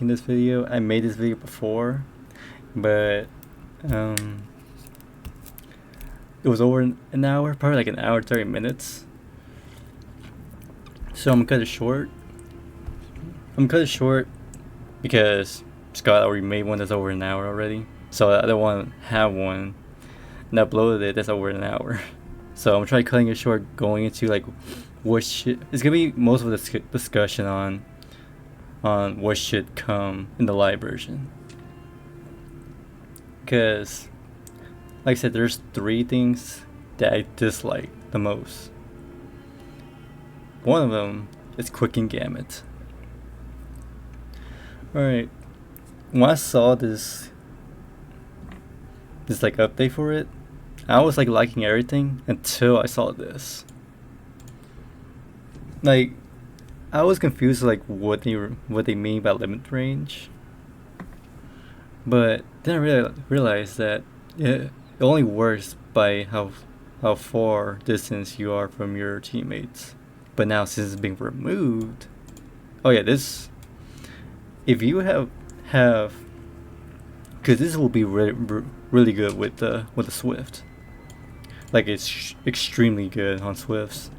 in this video. I made this video before, but it was over an hour, probably like an hour 30 minutes. So I'm gonna cut it short. Because Scott already made one that's over an hour already. So I don't want to have one and uploaded it that's over an hour. So I'm gonna try cutting it short, going into like what should. It's gonna be most of the discussion on what should come in the live version. Because, like I said, there's 3 things that I dislike the most. One of them is Quick and Gambit. Alright, when I saw this like update for it, I was like liking everything until I saw this. Like, I was confused like what they mean by limit range, but then I realized that it only works by how far distance you are from your teammates. But now since it's being removed, oh yeah, this, if you have because this will be really good with the Swift. Like, it's extremely good on Swifts.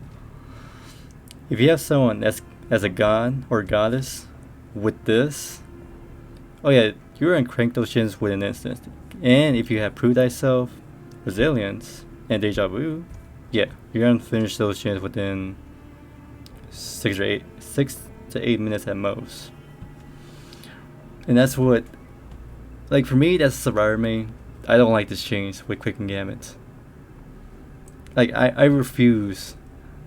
If you have someone as a god or goddess with this, oh yeah, you're gonna crank those shins within an instant. And if you have Prove Thyself, Resilience, and Deja Vu, yeah, you're gonna finish those shins within 6 to 8 minutes at most. And that's what, like, for me, that's Survivor main. I don't like this change with Quick and Gambit. Like, I refuse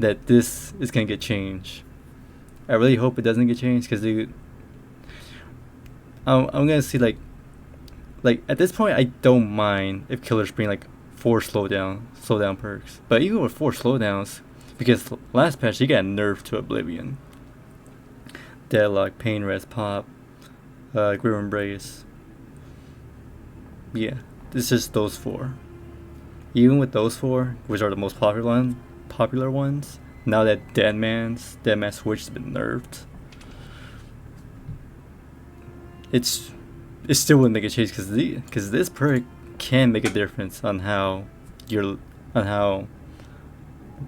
that this is gonna get changed. I really hope it doesn't get changed, because I'm gonna see like at this point I don't mind if killers bring like 4 slowdown perks, but even with 4 slowdowns, because last patch he got nerfed to oblivion. Deadlock, Pain Rest, Pop, Grim Embrace. Yeah, it's just those 4. Even with those 4, which are the most popular ones, now that Dead Man Switch has been nerfed, it still wouldn't make a change, because this perk can make a difference on how,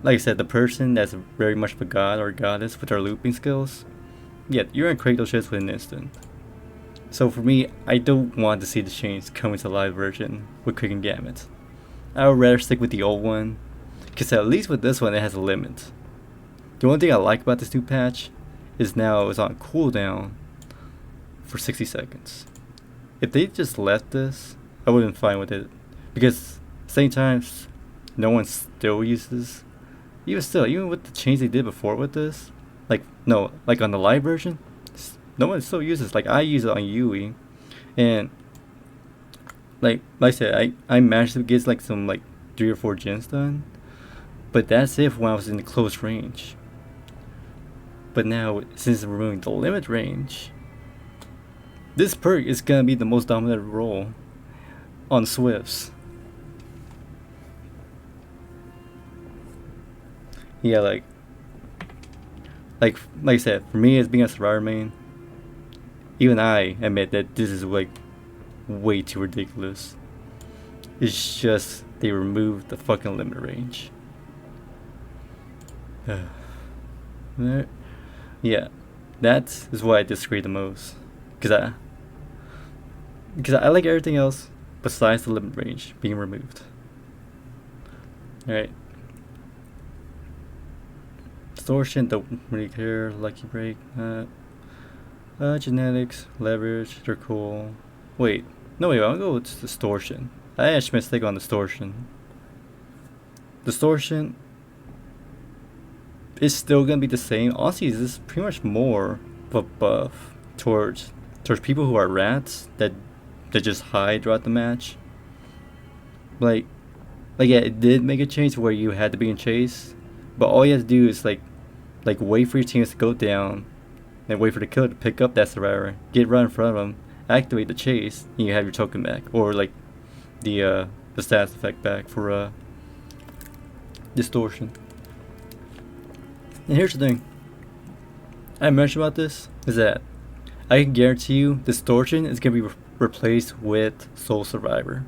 like I said, the person that's very much of a god or goddess with our looping skills, yeah, you're gonna crank those shits within an instant. So for me, I don't want to see the change coming to the live version with Quick and Gambit. I would rather stick with the old one, because at least with this one it has a limit. The only thing I like about this new patch is now it's on cooldown for 60 seconds. If they just left this, I would have been fine with it, because at the same time, no one still uses. Even with the change they did before with this, like on the live version, no one still uses. Like, I use it on Yui, and like I said, I managed to get like some like 3 or 4 gens done, but that's it when I was in the close range. But now, since removing the limit range, this perk is gonna be the most dominant role on Swifts. Yeah, like I said, for me as being a Survivor main, even I admit that this is like way too ridiculous. It's just they removed the fucking limit range. Yeah, that is what I disagree the most, because I like everything else besides the limit range being removed. Alright. Distortion, don't really care. Lucky Break, genetics, leverage, they're cool. Wait, I'll go with distortion. I actually mistake on distortion. Distortion is still gonna be the same. Honestly, this is pretty much more of a buff towards people who are rats that just hide throughout the match. Like yeah, it did make a change where you had to be in chase, but all you have to do is like wait for your teams to go down, and wait for the killer to pick up that survivor, get right in front of them, activate the chase, and you have your token back, or like the status effect back for distortion. And here's the thing I mentioned about this is that I can guarantee you, Distortion is gonna be replaced with Soul Survivor.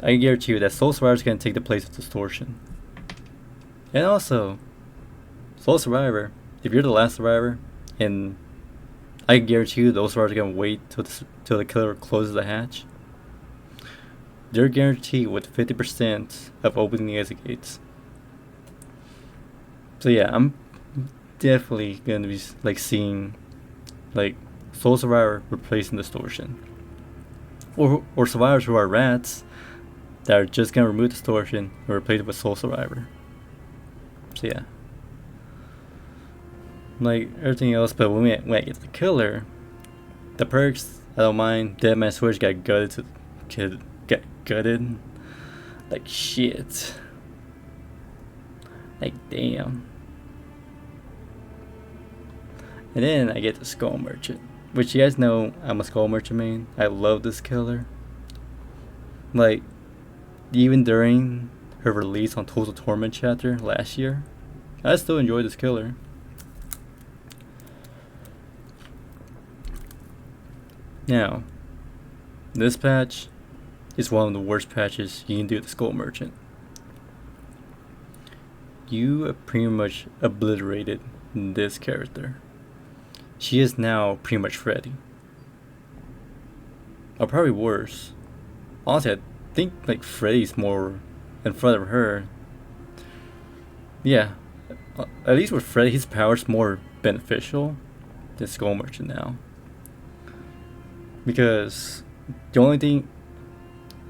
I can guarantee you that Soul Survivor is gonna take the place of Distortion. And also, Soul Survivor, if you're the last survivor, and I can guarantee you those survivors are gonna wait till the killer closes the hatch, they're guaranteed with 50% of opening the exit gates. So yeah, I'm definitely gonna be like seeing like Soul Survivor replacing Distortion, or survivors who are rats that are just gonna remove Distortion and replace it with Soul Survivor. So yeah, like everything else, but when I get the killer, the perks I don't mind. Deadman Switch got gutted get gutted. Like shit. Like damn. And then I get the Skull Merchant, which you guys know I'm a Skull Merchant main. I love this killer. Like, even during her release on Total Torment chapter last year, I still enjoy this killer. Now, this patch is one of the worst patches you can do with the Skull Merchant. You have pretty much obliterated this character. She is now pretty much Freddy. Or probably worse. Honestly, I think like Freddy's more in front of her. Yeah, at least with Freddy, his power's more beneficial than Skull Merchant now. Because the only thing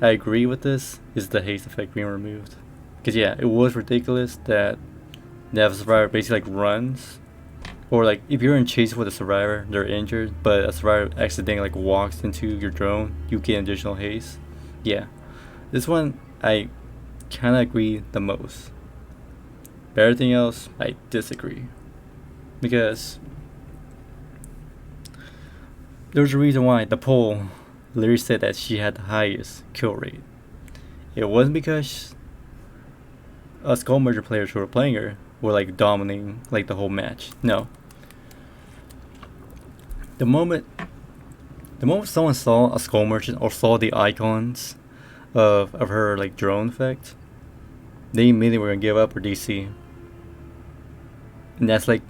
I agree with this is the haste effect being removed. Because yeah, it was ridiculous that the survivor basically like runs. Or like if you're in chase with a survivor, they're injured, but a survivor accidentally like walks into your drone, you get additional haste. Yeah, this one I kind of agree the most. But everything else I disagree, because there's a reason why the poll literally said that she had the highest kill rate. It wasn't because us Skull Merchant players who were playing her were like dominating like the whole match. No. The moment someone saw a Skull Merchant or saw the icons of her like drone effect, they immediately were gonna give up her DC. And that's like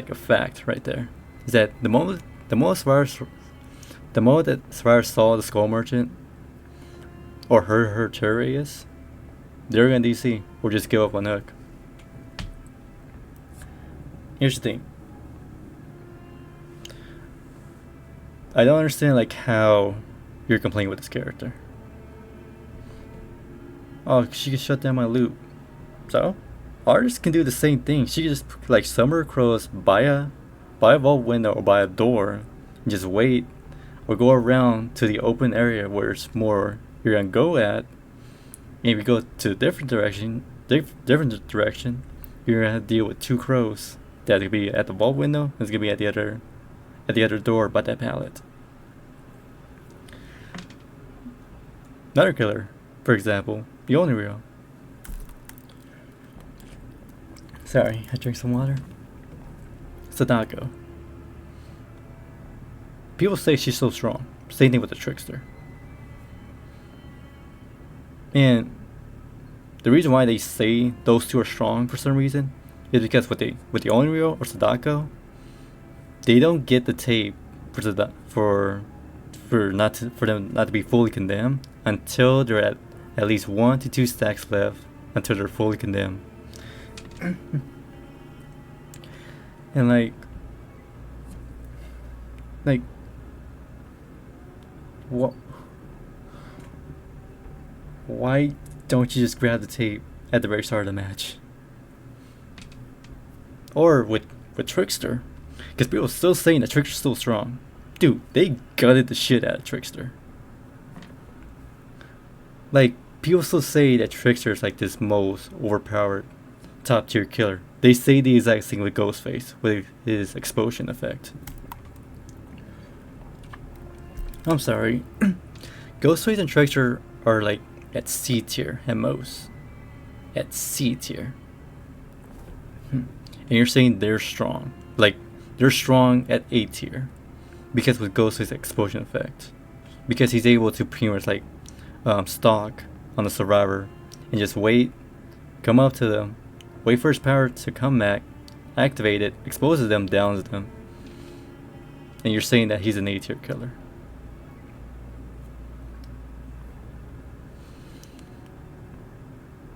a fact right there. Is that the moment that survivors saw the Skull Merchant or her terror radius, they're gonna DC or just give up on hook. Here's the thing. I don't understand like how you're complaining with this character. Oh, she can shut down my loop. So, artists can do the same thing. She can just like summon crows by a vault window or by a door, and just wait, or go around to the open area where it's more you're gonna go at. And if you go to a different direction, you're gonna have to deal with two crows. That's gonna be at the vault window. And it's gonna be at the other door by that pallet. Another killer, for example, the only real. Sorry, I drank some water. Sadako. People say she's so strong. Same thing with the Trickster. And the reason why they say those two are strong for some reason is because with the Onryo or Sadako, they don't get the tape for them not to be fully condemned until they're at least 1 to 2 stacks left until they're fully condemned. And like what? Why don't you just grab the tape at the very start of the match? Or with Trickster, because people are still saying that Trickster's still strong. Dude, they gutted the shit out of Trickster. Like, people still say that Trickster is like this most overpowered top tier killer. They say the exact thing with Ghostface with his explosion effect. I'm sorry. Ghostface and Trickster are like at C tier at most. At C tier. And you're saying they're strong. Like, they're strong at A tier because with Ghostface's explosion effect, because he's able to pretty much like stalk on the survivor and just wait, come up to them, wait for his power to come back, activate it, exposes them, downs them, and you're saying that he's an A tier killer.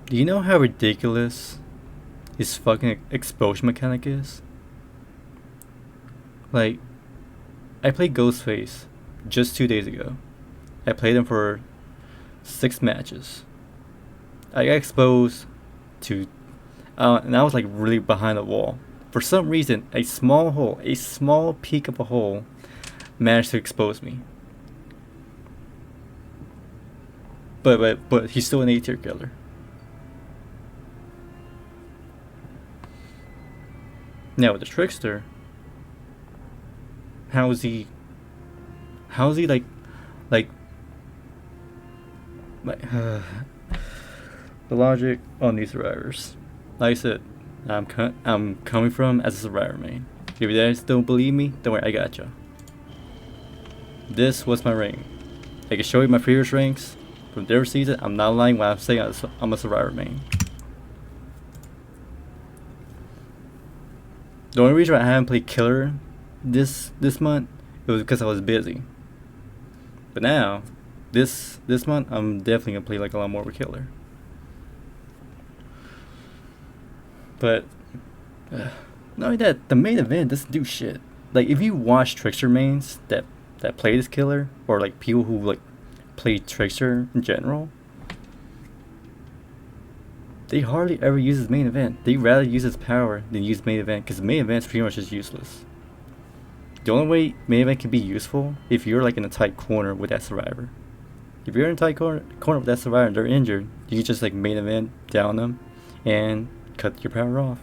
Do you know how ridiculous his fucking explosion mechanic is? Like, I played Ghostface just 2 days ago. I played him for 6 matches. I got exposed to, and I was like really behind the wall. For some reason, a small hole, a small peak of a hole, managed to expose me. But he's still an A tier killer. Now with the Trickster, how is he like the logic on these survivors? Like I said, I'm coming from as a survivor main. If you guys don't believe me, don't worry, I got you. This was my rank. I can show you my previous ranks from their season. I'm not lying when I'm saying I'm a survivor main. The only reason I haven't played killer this month, it was because I was busy. But now, this month, I'm definitely gonna play like a lot more with killer. But not only that, the main event doesn't do shit. Like if you watch Trickster mains that play this killer, or like people who like play Trickster in general, they hardly ever use his main event. They rather use his power than use main event, because main event's pretty much just useless. The only way main event can be useful if you're like in a tight corner with that survivor. If you're in a tight corner with that survivor and they're injured, you can just like main event down them and cut your power off.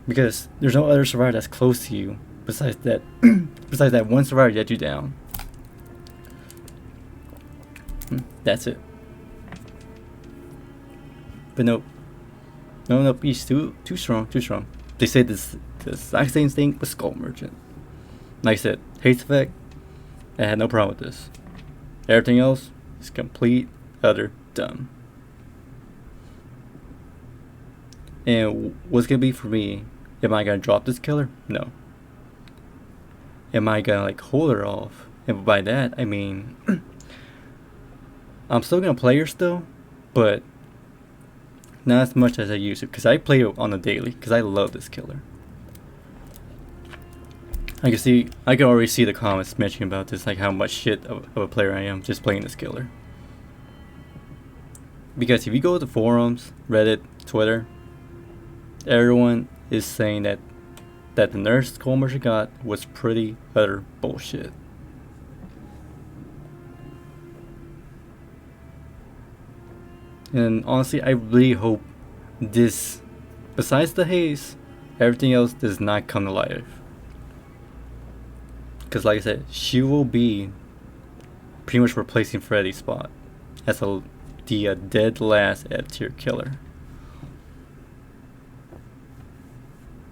Because there's no other survivor that's close to you besides that besides that one survivor that you down. That's it. But nope, he's too strong. They said the exact same thing with Skull Merchant. Like I said, haste effect, I had no problem with this. Everything else is complete, utter dumb. And what's gonna be for me? Am I gonna drop this killer? No. Am I gonna like hold her off? And by that I mean, I'm still gonna play her still, but not as much as I used to, because I play it on a daily, because I love this killer. I can already see the comments mentioning about this, like how much shit of a player I am just playing this killer. Because if you go to the forums, Reddit, Twitter, everyone is saying that the Nerfed Skull Merchant got was pretty utter bullshit. And honestly, I really hope this, besides the haze, everything else does not come to life. Because like I said, she will be pretty much replacing Freddy's spot as the dead last F tier killer.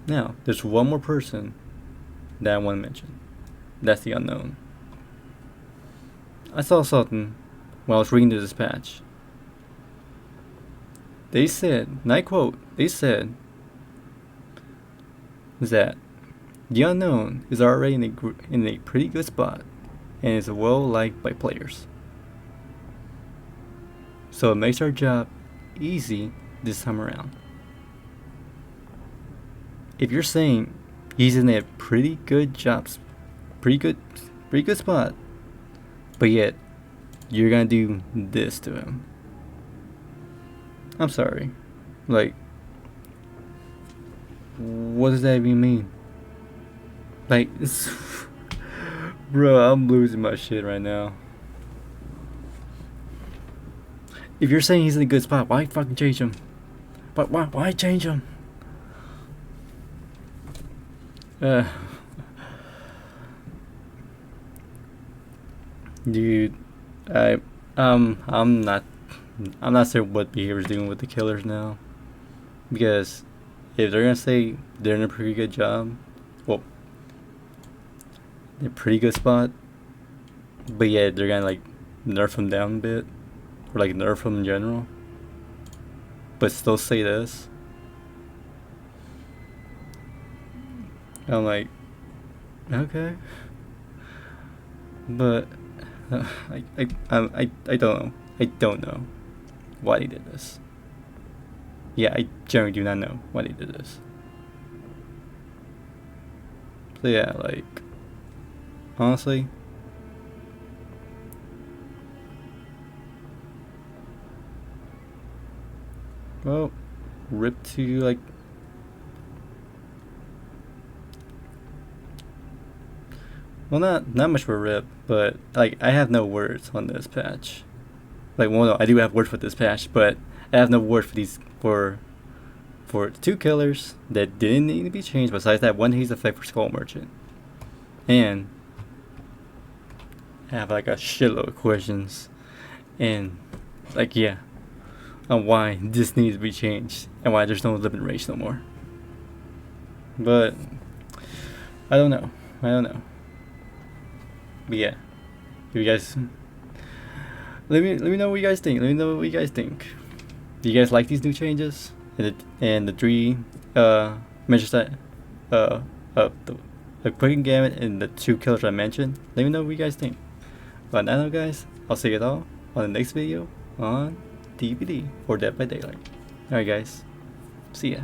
Now, there's one more person that I want to mention. That's the unknown. I saw something when I was reading the dispatch. They said, and I quote, they said that the unknown is already in a pretty good spot and is well liked by players. So it makes our job easy this time around. If you're saying he's in a pretty good spot, but yet you're gonna do this to him, I'm sorry. Like, what does that even mean? Like, bro, I'm losing my shit right now. If you're saying he's in a good spot, why fucking change him? But why change him? Dude, I'm not sure what behavior's doing with the killers now, because if they're gonna say they're doing a pretty good job, well, in a pretty good spot. But yeah, they're gonna like nerf them down a bit, or like nerf them in general. But still say this. I'm like, okay, but I don't know. I don't know why they did this. Yeah, I generally do not know why they did this. So yeah, like, honestly, well, rip to like. Well, not much of a rip, but like I have no words on this patch. Like, well, no, I do have words for this patch, but I have no words for these for two killers that didn't need to be changed. Besides that one haze effect for Skull Merchant, and I have like a shitload of questions, and like yeah, on why this needs to be changed and why there's no limit range no more. But I don't know. But yeah, if you guys let me know what you guys think. Let me know what you guys think. Do you guys like these new changes and the three measures that the quick Gambit and the two killers I mentioned? Let me know what you guys think. But now, guys, I'll see you all on the next video on DBD or Dead by Daylight. Alright, guys, see ya.